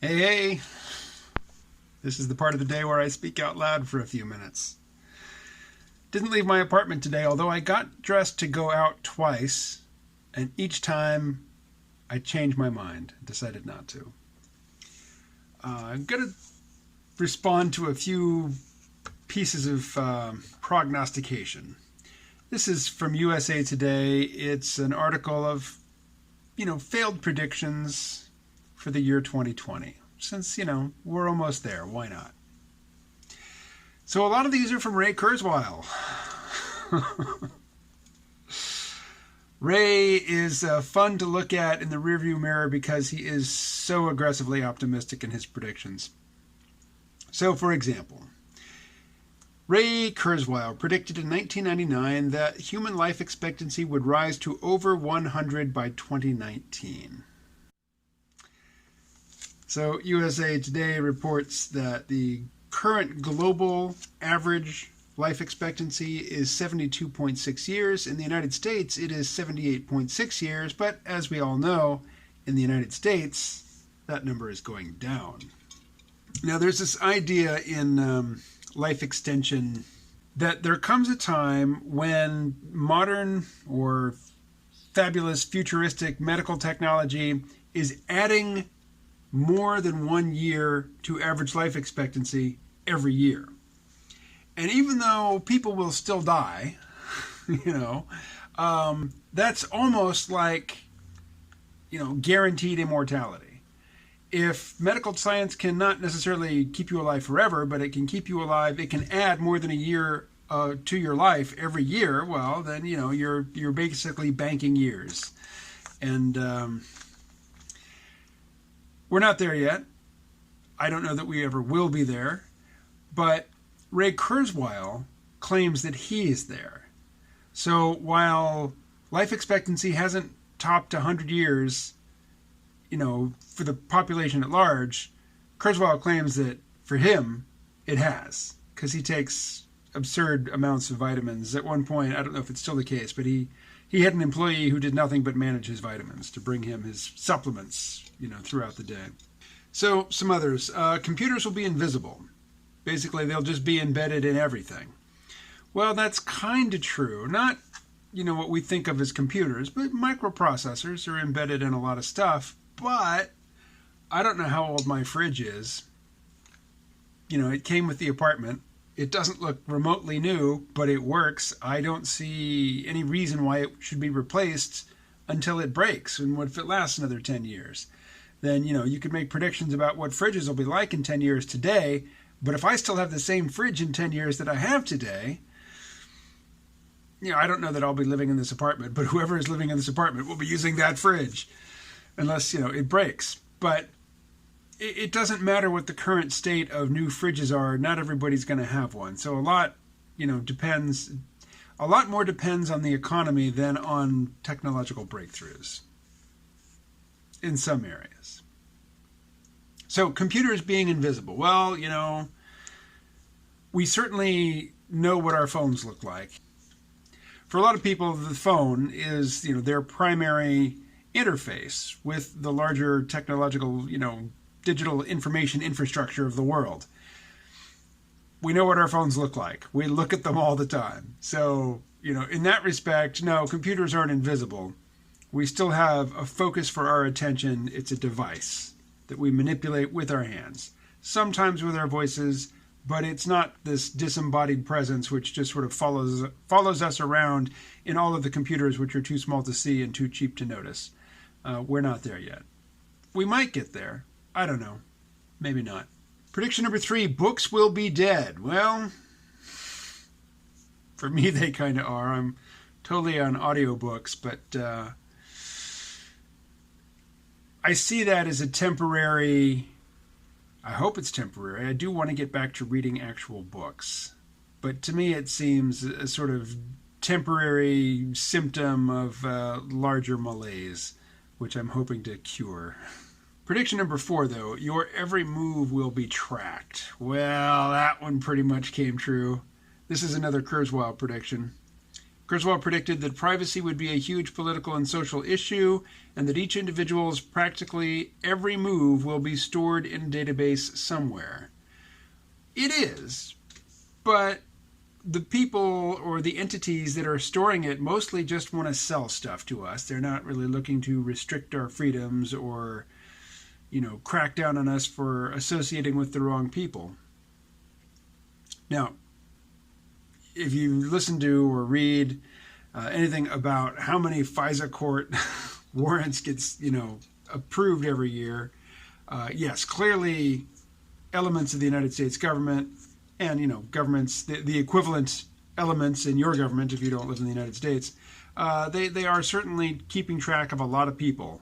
Hey, hey, this is the part of the day where I speak out loud for a few minutes. Didn't leave my apartment today, although I got dressed to go out twice, and each time I changed my mind, decided not to. I'm going to respond to a few pieces of prognostication. This is from USA Today. It's an article of, failed predictions for the year 2020. Since, we're almost there, why not? So a lot of these are from Ray Kurzweil. Ray is fun to look at in the rearview mirror because he is so aggressively optimistic in his predictions. So, for example, Ray Kurzweil predicted in 1999 that human life expectancy would rise to over 100 by 2019. So USA Today reports that the current global average life expectancy is 72.6 years. In the United States, it is 78.6 years. But as we all know, in the United States, that number is going down. Now, there's this idea in life extension that there comes a time when modern or fabulous futuristic medical technology is adding more than 1 year to average life expectancy every year. And even though people will still die, that's almost like, guaranteed immortality. If medical science cannot necessarily keep you alive forever, but it can keep you alive, it can add more than a year to your life every year, well, then, you're basically banking years. And we're not there yet. I don't know that we ever will be there. But Ray Kurzweil claims that he is there. So while life expectancy hasn't topped 100 years, for the population at large, Kurzweil claims that for him, it has. Because he takes absurd amounts of vitamins. At one point, I don't know if it's still the case, but he had an employee who did nothing but manage his vitamins to bring him his supplements, throughout the day. So some others. Computers will be invisible. Basically, they'll just be embedded in everything. Well, that's kind of true. Not, what we think of as computers, but microprocessors are embedded in a lot of stuff. But I don't know how old my fridge is. It came with the apartment. It doesn't look remotely new, but it works. I don't see any reason why it should be replaced until it breaks. And what if it lasts another 10 years? Then, you could make predictions about what fridges will be like in 10 years today. But if I still have the same fridge in 10 years that I have today, I don't know that I'll be living in this apartment, but whoever is living in this apartment will be using that fridge unless, it breaks. But it doesn't matter what the current state of new fridges are. Not everybody's going to have one. So a lot more depends on the economy than on technological breakthroughs in some areas. So computers being invisible. Well, we certainly know what our phones look like. For a lot of people, the phone is, their primary interface with the larger technological, digital information infrastructure of the world. We know what our phones look like. We look at them all the time. So, in that respect, no, computers aren't invisible. We still have a focus for our attention. It's a device that we manipulate with our hands, sometimes with our voices, but it's not this disembodied presence which just sort of follows us around in all of the computers which are too small to see and too cheap to notice. We're not there yet. We might get there. I don't know. Maybe not. Prediction number 3, books will be dead. Well, for me they kind of are. I'm totally on audiobooks, but I see that as a temporary, I hope it's temporary. I do want to get back to reading actual books. But to me, it seems a sort of temporary symptom of larger malaise, which I'm hoping to cure. Prediction number 4, though, your every move will be tracked. Well, that one pretty much came true. This is another Kurzweil prediction. Kurzweil predicted that privacy would be a huge political and social issue, and that each individual's practically every move will be stored in a database somewhere. It is, but the people or the entities that are storing it mostly just want to sell stuff to us. They're not really looking to restrict our freedoms or, crack down on us for associating with the wrong people. Now, if you listen to or read anything about how many FISA court warrants gets, approved every year, yes, clearly elements of the United States government and, governments, the equivalent elements in your government if you don't live in the United States, they are certainly keeping track of a lot of people.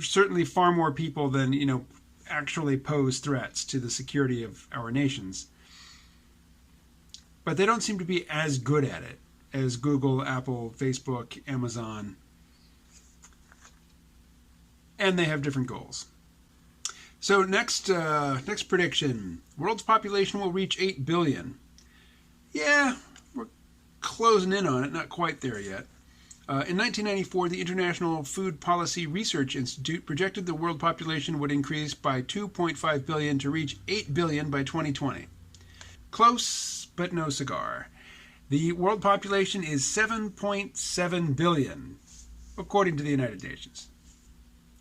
Certainly far more people than, actually pose threats to the security of our nations. But they don't seem to be as good at it as Google, Apple, Facebook, Amazon. And they have different goals. So next prediction. World's population will reach 8 billion. Yeah, we're closing in on it, not quite there yet. In 1994, the International Food Policy Research Institute projected the world population would increase by 2.5 billion to reach 8 billion by 2020. Close, but no cigar. The world population is 7.7 billion, according to the United Nations.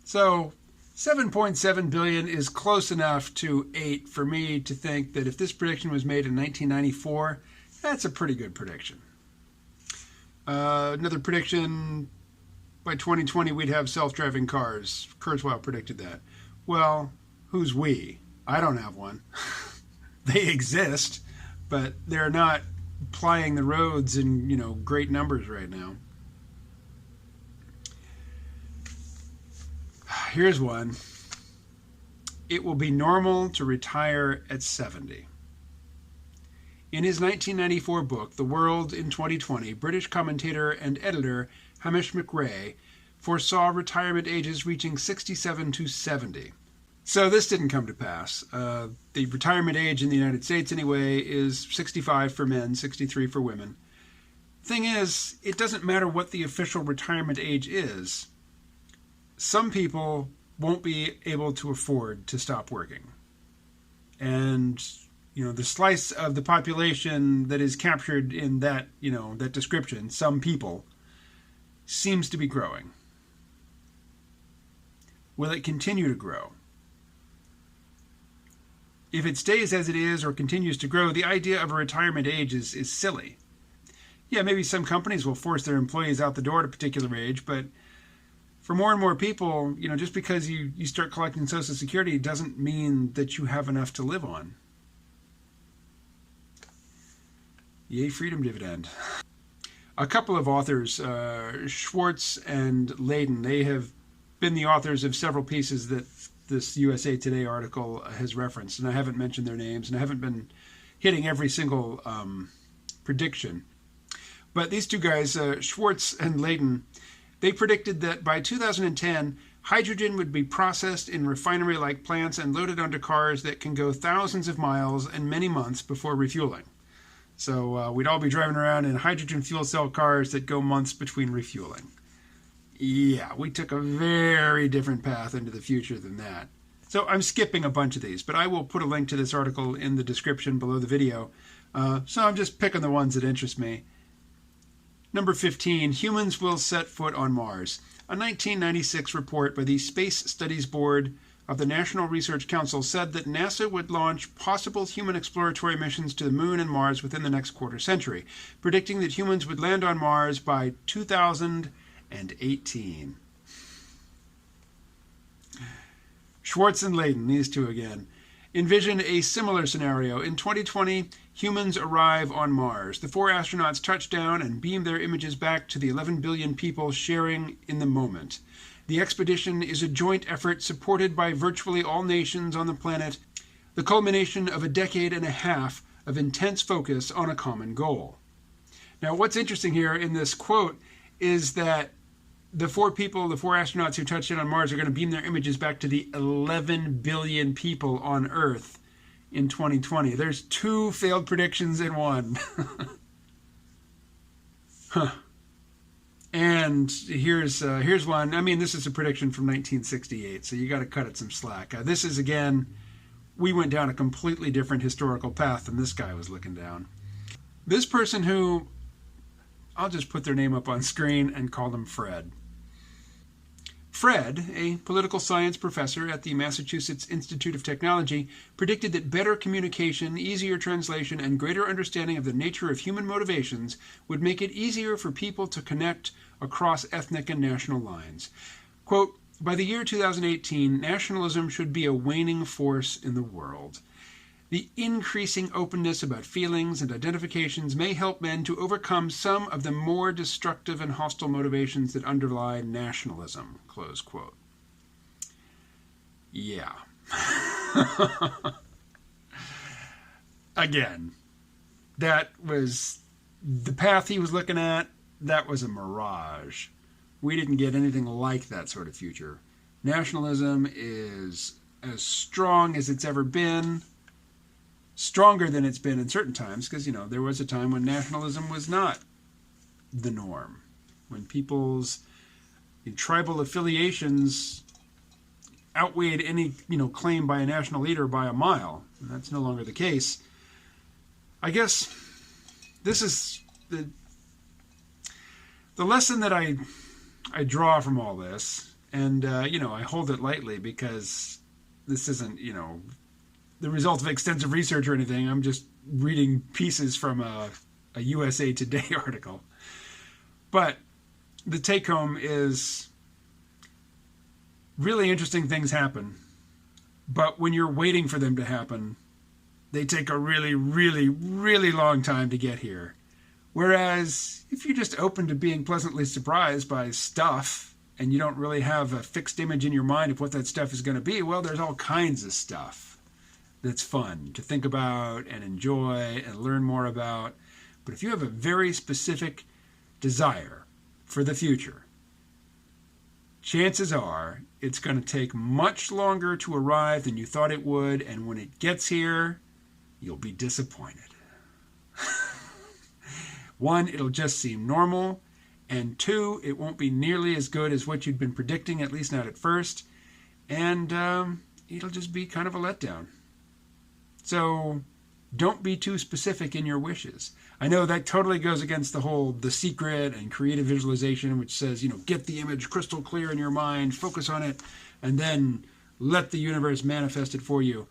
So 7.7 billion is close enough to 8 for me to think that if this prediction was made in 1994, that's a pretty good prediction. Another prediction, by 2020 we'd have self-driving cars. Kurzweil predicted that. Well, who's we? I don't have one. They exist, but they're not plying the roads in, great numbers right now. Here's one. It will be normal to retire at 70. In his 1994 book, The World in 2020, British commentator and editor Hamish McRae foresaw retirement ages reaching 67 to 70. So this didn't come to pass. The retirement age in the United States, anyway, is 65 for men, 63 for women. Thing is, it doesn't matter what the official retirement age is. Some people won't be able to afford to stop working. And, the slice of the population that is captured in that, that description, some people, seems to be growing. Will it continue to grow? If it stays as it is or continues to grow, the idea of a retirement age is silly. Yeah, maybe some companies will force their employees out the door at a particular age, but for more and more people, just because you start collecting Social Security doesn't mean that you have enough to live on. Yay, freedom dividend. A couple of authors, Schwartz and Layden, they have been the authors of several pieces that this USA Today article has referenced, and I haven't mentioned their names, and I haven't been hitting every single prediction. But these two guys, Schwartz and Layden, they predicted that by 2010, hydrogen would be processed in refinery-like plants and loaded onto cars that can go thousands of miles and many months before refueling. So we'd all be driving around in hydrogen fuel cell cars that go months between refueling. Yeah, we took a very different path into the future than that. So I'm skipping a bunch of these, but I will put a link to this article in the description below the video. So I'm just picking the ones that interest me. Number 15, humans will set foot on Mars. A 1996 report by the Space Studies Board of the National Research Council said that NASA would launch possible human exploratory missions to the Moon and Mars within the next quarter century, predicting that humans would land on Mars by 2018. Schwartz and Layden, these two again, envision a similar scenario. In 2020, humans arrive on Mars. The 4 astronauts touch down and beam their images back to the 11 billion people sharing in the moment. The expedition is a joint effort supported by virtually all nations on the planet, the culmination of a decade and a half of intense focus on a common goal. Now, what's interesting here in this quote is that the 4 astronauts who touched in on Mars are going to beam their images back to the 11 billion people on Earth in 2020. There's 2 failed predictions in one. Huh. And here's one. I mean, this is a prediction from 1968, so you got to cut it some slack. This is, again, we went down a completely different historical path than this guy was looking down. This person, who I'll just put their name up on screen and call them Fred. Fred, a political science professor at the Massachusetts Institute of Technology, predicted that better communication, easier translation, and greater understanding of the nature of human motivations would make it easier for people to connect across ethnic and national lines. Quote, "By the year 2018, nationalism should be a waning force in the world. The increasing openness about feelings and identifications may help men to overcome some of the more destructive and hostile motivations that underlie nationalism." Close quote. Yeah. Again, that was the path he was looking at. That was a mirage. We didn't get anything like that sort of future. Nationalism is as strong as it's ever been. Stronger than it's been in certain times, because, there was a time when nationalism was not the norm, when people's tribal affiliations outweighed any, claim by a national leader by a mile. And that's no longer the case. I guess this is the lesson that I draw from all this, and, I hold it lightly because this isn't, the result of extensive research or anything. I'm just reading pieces from a USA Today article. But the take home is really interesting things happen. But when you're waiting for them to happen, they take a really, really, really long time to get here. Whereas if you're just open to being pleasantly surprised by stuff and you don't really have a fixed image in your mind of what that stuff is going to be, well, there's all kinds of stuff that's fun to think about and enjoy and learn more about. But if you have a very specific desire for the future, chances are it's going to take much longer to arrive than you thought it would, and when it gets here, you'll be disappointed. One, it'll just seem normal, and two, it won't be nearly as good as what you'd been predicting, at least not at first, and it'll just be kind of a letdown. So don't be too specific in your wishes. I know that totally goes against The Secret and creative visualization, which says, get the image crystal clear in your mind, focus on it, and then let the universe manifest it for you.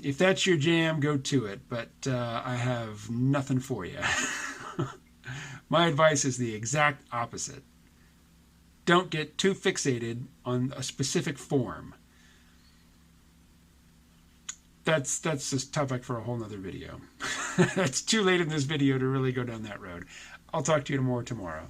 If that's your jam, go to it, but I have nothing for you. My advice is the exact opposite. Don't get too fixated on a specific form. That's a topic for a whole nother video. It's too late in this video to really go down that road. I'll talk to you more tomorrow.